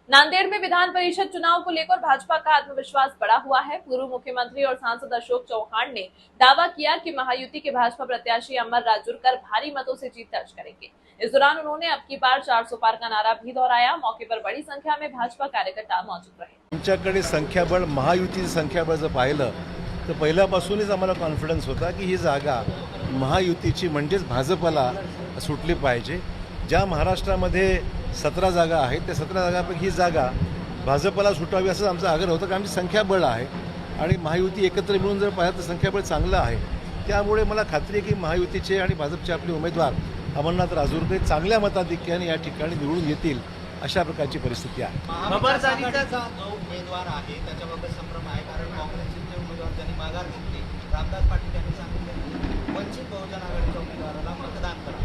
नांदेड़ में विधान परिषद चुनाव को लेकर भाजपा का आत्मविश्वास बढ़ा हुआ है। पूर्व मुख्यमंत्री और सांसद अशोक चौहान ने दावा किया कि महायुति के भाजपा प्रत्याशी अमर राजूरकर भारी मतों से जीत दर्ज करेंगे। इस दौरान उन्होंने अब की बार 400 पार का नारा भी दोहराया। मौके पर बड़ी संख्या में भाजपा कार्यकर्ता मौजूद रहे। आमच्याकडे संख्याबळ महायुतीचं संख्याबळ जर पाहिलं तर पहिल्यापासूनच आम्हाला कॉन्फिडन्स होता की ही जागा महायुतीची म्हणजेच भाजपला सुटली पाहिजे। ज्या महाराष्ट्रामध्ये 17 जागा आहेत त्या 17 जागांपैकी ही जागा भाजपला सुटावी असं आमचा आग्रह होता, कारण आमची संख्याबळ आहे आणि महायुती एकत्र मिळून जर पाहिलं तर संख्याबळ चांगलं आहे। त्यामुळे मला खात्री आहे की महायुतीचे आणि भाजपचे आपले उमेदवार अमरनाथ राजूरकर चांगल्या मताधिक्याने या ठिकाणी निवडून येतील अशा प्रकारची परिस्थिती आहे। खबरदारीचा जो उमेदवार आहे त्याच्याबाबत संभ्रम आहे, कारण काँग्रेसचे उमेदवार त्यांनी माघार घेतली। रामदास पाटील यांनी सांगितलं वंचित बहुजन आघाडीच्या उमेदवाराला मतदान करा।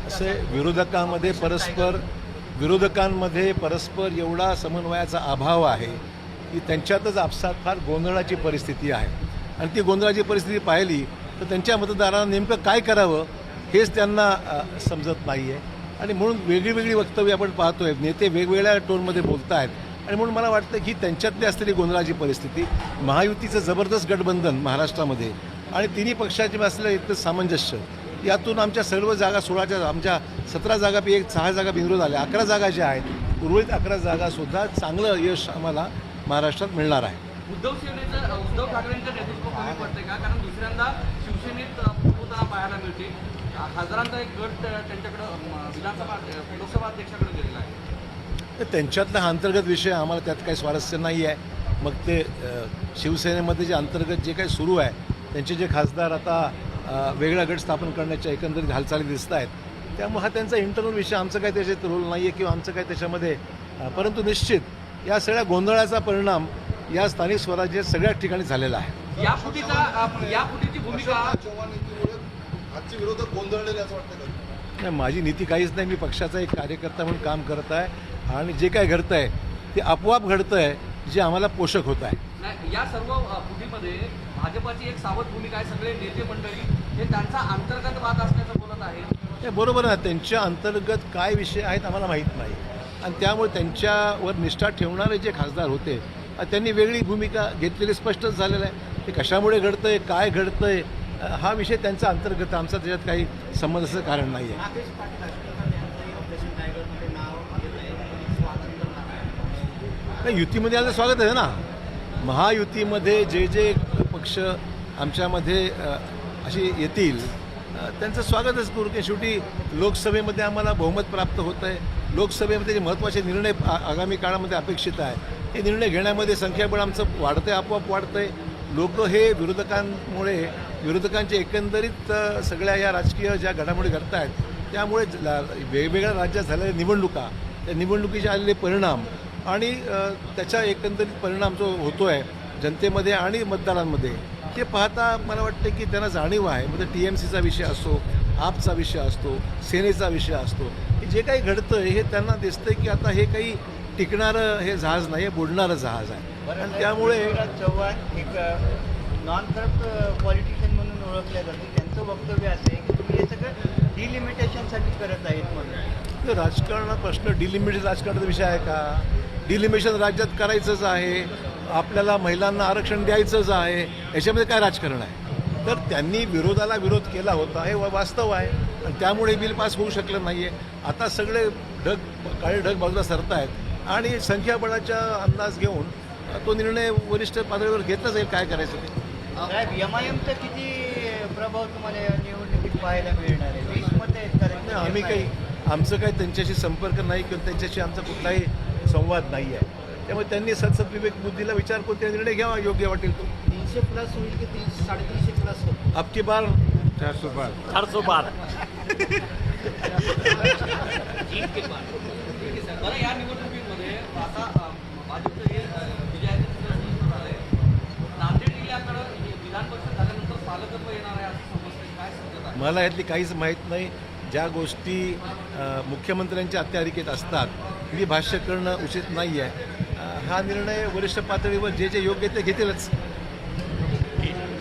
असे विरोधकांमध्ये परस्पर एवढा समन्वयाचा अभाव आहे की त्यांच्यातच आपसात फार गोंधळाची परिस्थिती आहे आणि ती गोंधळाची परिस्थिती पाहिली तर त्यांच्या मतदारांना नेमकं काय करावं हेच त्यांना समजत नाही आहे आणि म्हणून वेगळी वक्तव्य आपण पाहतोय। नेते वेगवेगळ्या टोनमध्ये बोलत आहेत आणि म्हणून मला वाटतं की त्यांच्यातली असलेली गोंधळाची परिस्थिती, महायुतीचं जबरदस्त गठबंधन महाराष्ट्रामध्ये आणि तिन्ही पक्षाचे असलेलं इतकं सामंजस्य, यातून आमच्या सर्व जागा 16च्या आमच्या 17 जागापैकी 6 जागा बिनविरोध आल्या। 11 जागा ज्या आहेत उर्वरित 11 जागासुद्धा चांगलं यश आम्हाला महाराष्ट्रात मिळणार आहे। उद्धव ठाकरेंचं नेतृत्व कमी पडते का? कारण दुसऱ्यांदा शिवसेनेत होताना पाहायला मिळते। हजारांचा एक गट त्यांच्याकडे लोकसभा अध्यक्षाकडे गेलेला आहे। तर त्यांच्यातला हा अंतर्गत विषय, आम्हाला त्यात काही स्वारस्य नाही आहे। मग ते शिवसेनेमध्ये जे अंतर्गत जे काही सुरू आहे, त्यांचे जे खासदार आता वेगळा गट स्थापन करण्याच्या एकंदरीत हालचाली दिसत आहेत, त्यामुळे हा त्यांचा इंटरनल विषय, आमचं काही त्याच्यात रोल नाही आहे किंवा आमचं काही त्याच्यामध्ये, परंतु निश्चित या सगळ्या गोंधळाचा परिणाम या स्थानिक स्वराज्य सगळ्या ठिकाणी झालेला आहे। या फुटीची भूमिका आजचे विरोधक गोंधळलेले असं वाटतं का? नाही, माझी नीती काहीच नाही। मी पक्षाचा एक कार्यकर्ता म्हणून काम करत आहे आणि जे काय घडतं आहे ते आपोआप घडतं आहे, जे आम्हाला पोषक होत आहे। या सर्व फुटीमध्ये भाजपाची एक सावध भूमिका आहे। सगळे नेते मंडळी हे त्यांचा अंतर्गत वाद असल्याचं बोलत आहे। हे बरोबर आहे, त्यांच्या अंतर्गत काय विषय आहेत आम्हाला माहीत नाही आणि त्यामुळे त्यांच्यावर निष्ठा ठेवणारे जे खासदार होते त्यांनी वेगळी भूमिका घेतलेली स्पष्टच झालेलं आहे। ते कशामुळे घडतंय, काय घडतंय, हा विषय त्यांचा अंतर्गत, आमचा त्याच्यात काही संबंधाचं कारण नाही आहे। नाही, युतीमध्ये आलं स्वागत आहे ना। महायुतीमध्ये जे पक्ष आमच्यामध्ये अशी येतील त्यांचं स्वागतच करू, की शेवटी लोकसभेमध्ये आम्हाला बहुमत प्राप्त होतं आहे। लोकसभेमध्ये जे महत्त्वाचे निर्णय आगामी काळामध्ये अपेक्षित आहे ते निर्णय घेण्यामध्ये संख्याबळ आमचं वाढतं आहे, आपोआप वाढतं आहे। लोक हे विरोधकांच्या एकंदरीत सगळ्या या राजकीय ज्या घडामोडी घडत आहेत त्यामुळे वेगवेगळ्या राज्यात झालेल्या निवडणुका, त्या निवडणुकीचे आलेले परिणाम आणि त्याचा एकंदरीत परिणाम जो होतो आहे जनतेमध्ये आणि मतदारांमध्ये, ते पाहता मला वाटतं की त्यांना जाणीव आहे। म्हणजे TMCचा विषय असो, आपचा विषय असतो, सेनेचा विषय असतो, की जे काही घडतं हे त्यांना दिसतं की आता हे काही टिकणारं हे जहाज नाही आहे, बुडणारं जहाज आहे आणि त्यामुळे चव्हाण एक नॉन करप्ट पॉलिटिशियन म्हणून ओळखल्या जाते, त्यांचं वक्तव्य असं आहे की तुम्ही हे सगळं डिलिमिटेशनसाठी करत आहेत म्हणून। राजकारण प्रश्न डिलिमिटेड राजकारणाचा विषय आहे का? डिलिमिटेशन राज्यात करायचंच आहे, आपल्याला महिलांना आरक्षण द्यायचंच आहे, याच्यामध्ये काय राजकारण आहे? तर त्यांनी विरोधाला विरोध केला होता हे वास्तव आहे आणि त्यामुळे बिल पास होऊ शकलं नाही आहे। आता सगळे काळे ढग बाजूला सरत आहेत आणि संख्याबळाचा अंदाज घेऊन तो निर्णय वरिष्ठ पातळीवर घेतला जाईल काय करायचं ते। साहेब, MIMचा किती प्रभाव तुम्हाला या निवडणुकीत पाहायला मिळणार आहे? 20 मतं आहेत कारण आम्ही आमचं काही त्यांच्याशी संपर्क नाही किंवा त्यांच्याशी आमचा कुठलाही संवाद नाही आहे। त्यामुळे त्यांनी सत्सद्विवेक बुद्धीला विचार करून ते निर्णय घ्यावा योग्य वाटेल तो। 300 प्लस होईल की 300-350 प्लस होईल? अब की बार 400 पार। बरं, या निवडणुकीमध्ये आता भाजपचं हे विजयाचं सूत्र झालंय। नांदेड जिल्ह्याकडं विधान परिषद झाल्यानंतर पालकत्व येणार आहे असं समजतं, काय समजत आहे? मला यातली काहीच माहीत नाही। ज्या गोष्टी मुख्यमंत्र्यांच्या अखत्यारीकेत असतात मी भाष्य करणं उचित नाही आहे। हा निर्णय वरिष्ठ पातळीवर जे योग्य ते घेतीलच।